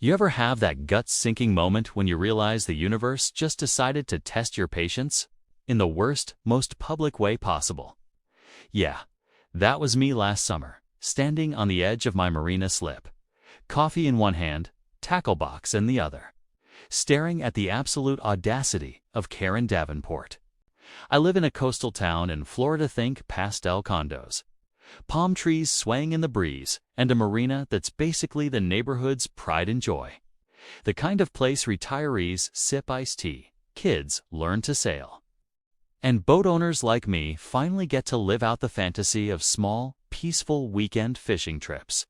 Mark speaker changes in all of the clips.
Speaker 1: You ever have that gut-sinking moment when you realize the universe just decided to test your patience in the worst, most public way possible? Yeah, that was me last summer, standing on the edge of my Marina slip, coffee in one hand, tackle box in the other, staring at the absolute audacity of Karen Davenport. I live in a coastal town in Florida. Think pastel condos, palm trees swaying in the breeze, and a marina that's basically the neighborhood's pride and joy. The kind of place retirees sip iced tea, kids learn to sail, and boat owners like me finally get to live out the fantasy of small, peaceful weekend fishing trips.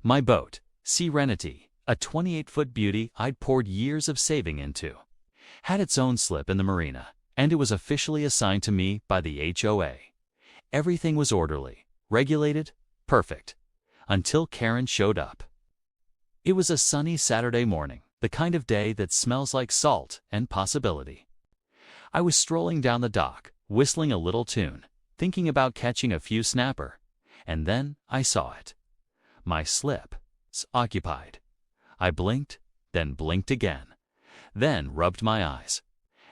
Speaker 1: My boat, Serenity, a 28-foot beauty I'd poured years of saving into, had its own slip in the marina, and it was officially assigned to me by the HOA. Everything was orderly, regulated, perfect, until Karen showed up. It was a sunny Saturday morning, the kind of day that smells like salt and possibility. I was strolling down the dock, whistling a little tune, thinking about catching a few snapper, and then I saw it. My slip's occupied. I blinked, then blinked again, then rubbed my eyes,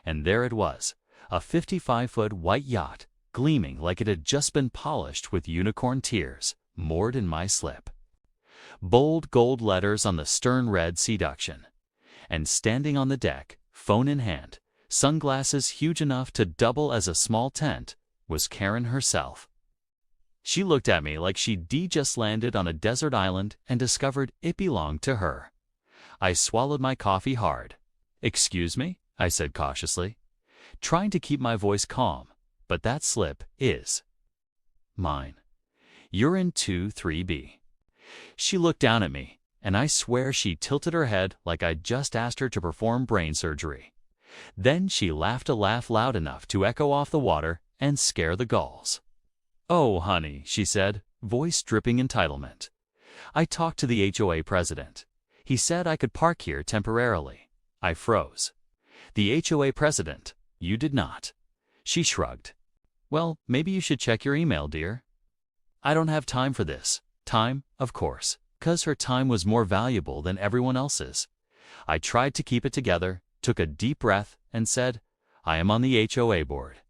Speaker 1: and there it was, a 55-foot white yacht, gleaming like it had just been polished with unicorn tears, moored in my slip. Bold gold letters on the stern read Seduction, and standing on the deck, phone in hand, sunglasses huge enough to double as a small tent, was Karen herself. She looked at me like she'd just landed on a desert island and discovered it belonged to her. I swallowed my coffee hard. "Excuse me?" I said cautiously, trying to keep my voice calm, "but that slip is mine. You're in 2-3B. She looked down at me, and I swear she tilted her head like I'd just asked her to perform brain surgery. Then she laughed a laugh loud enough to echo off the water and scare the gulls. "Oh, honey," she said, voice dripping entitlement. "I talked to the HOA president. He said I could park here temporarily." I froze. "The HOA president? You did not." She shrugged. "Well, maybe you should check your email, dear." "I don't have time for this." Time, of course, 'cause her time was more valuable than everyone else's. I tried to keep it together, took a deep breath, and said, "I am on the HOA board.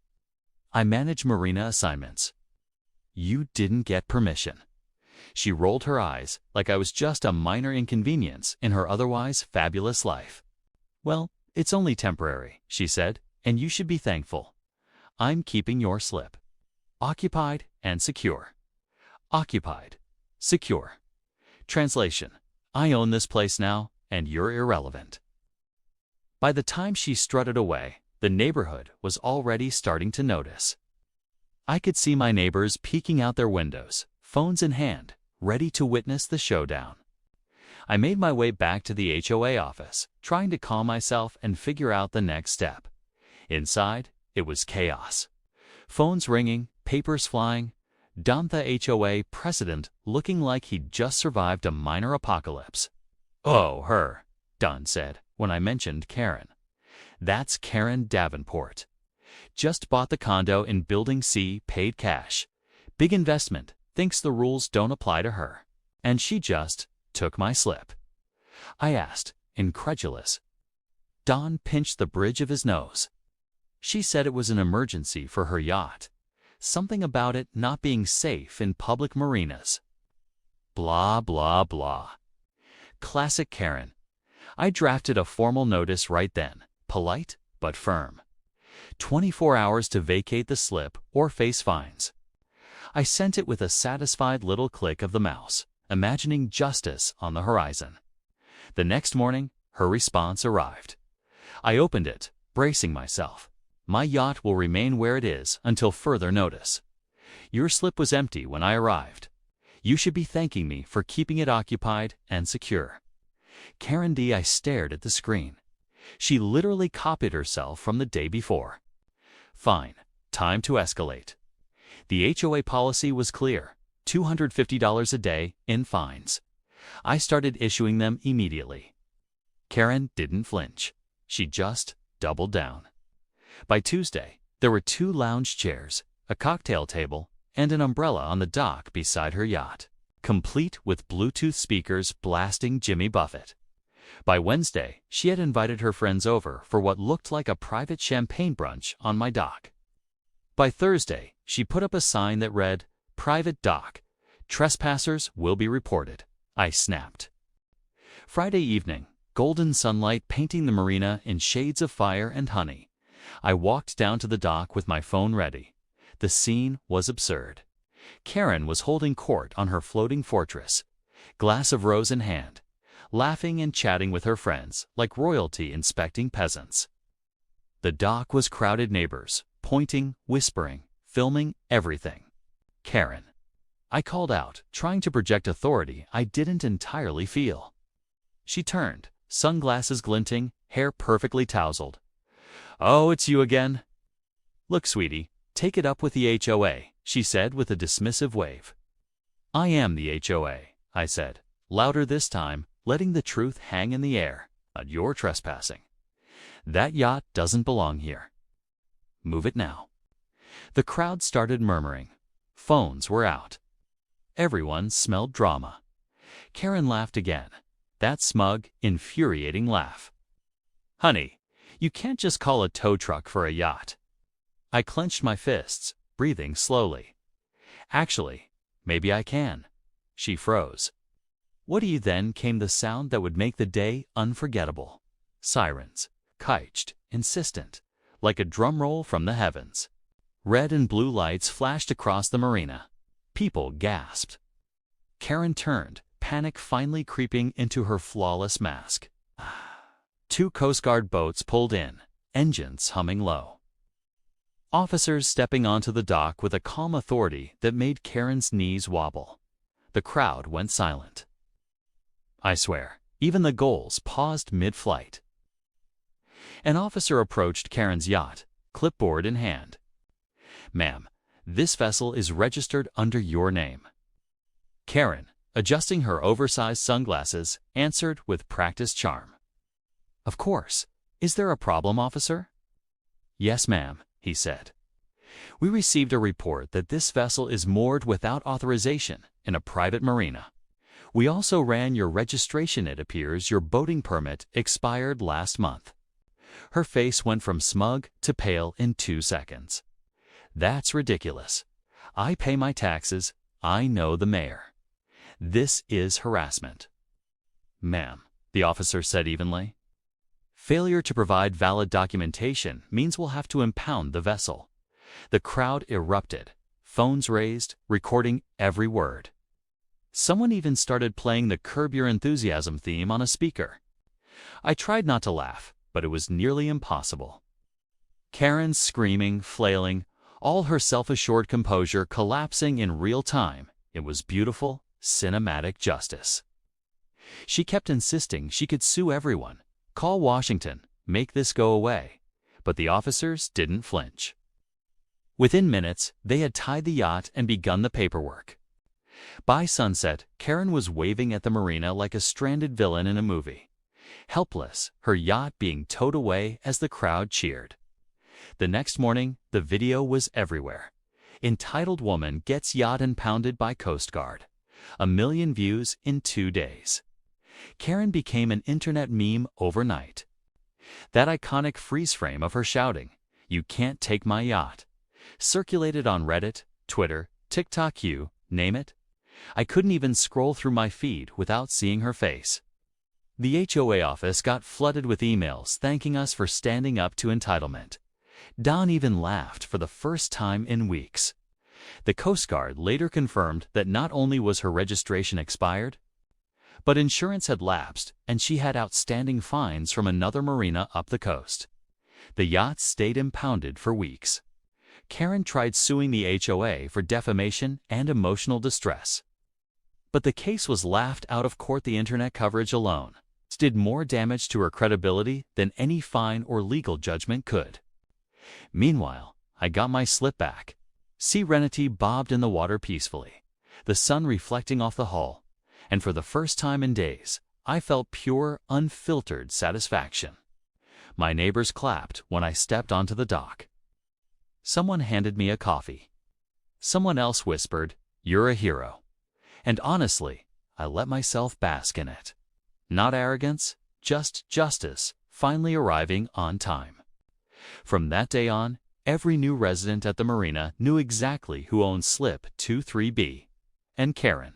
Speaker 1: I manage marina assignments." "You didn't get permission." She rolled her eyes like I was just a minor inconvenience in her otherwise fabulous life. "Well, it's only temporary," she said, "and you should be thankful. I'm keeping your slip. Occupied and secure. Occupied. Secure. Translation: I own this place now, and you're irrelevant." By the time she strutted away, the neighborhood was already starting to notice. I could see my neighbors peeking out their windows, phones in hand, ready to witness the showdown. I made my way back to the HOA office, trying to calm myself and figure out the next step. Inside, it was chaos. Phones ringing, papers flying, Dantha HOA president looking like he'd just survived a minor apocalypse. "Oh, her," Don said when I mentioned Karen. "That's Karen Davenport. Just bought the condo in Building C, paid cash. Big investment, thinks the rules don't apply to her. And she just took my slip." I asked, incredulous. Don pinched the bridge of his nose. "She said it was an emergency for her yacht. Something about it not being safe in public marinas." Blah, blah, blah. Classic Karen. I drafted a formal notice right then, polite but firm. 24 hours to vacate the slip or face fines. I sent it with a satisfied little click of the mouse, imagining justice on the horizon. The next morning, her response arrived. I opened it, bracing myself. "My yacht will remain where it is until further notice. Your slip was empty when I arrived. You should be thanking me for keeping it occupied and secure." Karen D. I stared at the screen. She literally copied herself from the day before. Fine, time to escalate. The HOA policy was clear, $250 a day in fines. I started issuing them immediately. Karen didn't flinch. She just doubled down. By Tuesday, there were 2 lounge chairs, a cocktail table, and an umbrella on the dock beside her yacht, complete with Bluetooth speakers blasting Jimmy Buffett. By Wednesday, she had invited her friends over for what looked like a private champagne brunch on my dock. By Thursday, she put up a sign that read, "Private dock. Trespassers will be reported." I snapped. Friday evening, golden sunlight painting the marina in shades of fire and honey. I walked down to the dock with my phone ready. The scene was absurd. Karen was holding court on her floating fortress, glass of rose in hand, laughing and chatting with her friends like royalty inspecting peasants. The dock was crowded neighbors, pointing, whispering, filming everything. "Karen." I called out, trying to project authority I didn't entirely feel. She turned, sunglasses glinting, hair perfectly tousled. "Oh, it's you again?" "Look, sweetie, take it up with the HOA," she said with a dismissive wave. "I am the HOA," I said, louder this time, letting the truth hang in the air. "You're trespassing. That yacht doesn't belong here. Move it now." The crowd started murmuring. Phones were out. Everyone smelled drama. Karen laughed again. That smug, infuriating laugh. "Honey, you can't just call a tow truck for a yacht." I clenched my fists, breathing slowly. "Actually, maybe I can." She froze. What do you then came the sound that would make the day unforgettable. Sirens, kitched, insistent, like a drum roll from the heavens. Red and blue lights flashed across the marina. People gasped. Karen turned, panic finally creeping into her flawless mask. 2 Coast Guard boats pulled in, engines humming low. Officers stepping onto the dock with a calm authority that made Karen's knees wobble. The crowd went silent. I swear, even the gulls paused mid-flight. An officer approached Karen's yacht, clipboard in hand. "Ma'am, this vessel is registered under your name." Karen, adjusting her oversized sunglasses, answered with practiced charm. "Of course. Is there a problem, officer?" "Yes, ma'am," he said. "We received a report that this vessel is moored without authorization in a private marina. We also ran your registration. It appears your boating permit expired last month." Her face went from smug to pale in 2 seconds. "That's ridiculous. I pay my taxes. I know the mayor. This is harassment." "Ma'am," the officer said evenly. "Failure to provide valid documentation means we'll have to impound the vessel." The crowd erupted, phones raised, recording every word. Someone even started playing the Curb Your Enthusiasm theme on a speaker. I tried not to laugh, but it was nearly impossible. Karen screaming, flailing, all her self-assured composure collapsing in real time. It was beautiful, cinematic justice. She kept insisting she could sue everyone, call Washington, make this go away, but the officers didn't flinch. Within minutes, they had tied the yacht and begun the paperwork. By sunset, Karen was waving at the marina like a stranded villain in a movie. Helpless, her yacht being towed away as the crowd cheered. The next morning, the video was everywhere. Entitled woman gets yacht impounded by Coast Guard. 1 million views in 2 days. Karen became an internet meme overnight. That iconic freeze frame of her shouting, "You can't take my yacht," circulated on Reddit, Twitter, TikTok, you name it. I couldn't even scroll through my feed without seeing her face. The HOA office got flooded with emails thanking us for standing up to entitlement. Don even laughed for the first time in weeks. The Coast Guard later confirmed that not only was her registration expired, but insurance had lapsed and she had outstanding fines from another marina up the coast. The yacht stayed impounded for weeks. Karen tried suing the HOA for defamation and emotional distress. But the case was laughed out of court. The internet coverage alone did more damage to her credibility than any fine or legal judgment could. Meanwhile, I got my slip back. Serenity bobbed in the water peacefully, the sun reflecting off the hull, and for the first time in days, I felt pure, unfiltered satisfaction. My neighbors clapped when I stepped onto the dock. Someone handed me a coffee. Someone else whispered, "You're a hero." And honestly, I let myself bask in it. Not arrogance, just justice finally arriving on time. From that day on, every new resident at the marina knew exactly who owned Slip 23B. And Karen.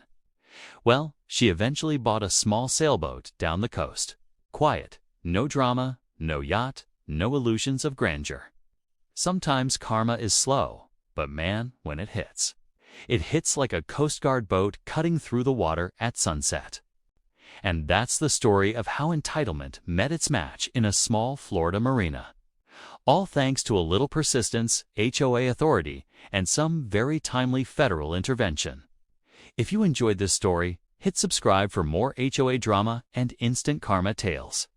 Speaker 1: Well, she eventually bought a small sailboat down the coast. Quiet, no drama, no yacht, no illusions of grandeur. Sometimes karma is slow, but man, when it hits like a Coast Guard boat cutting through the water at sunset. And that's the story of how entitlement met its match in a small Florida marina. All thanks to a little persistence, HOA authority, and some very timely federal intervention. If you enjoyed this story, hit subscribe for more HOA drama and instant karma tales.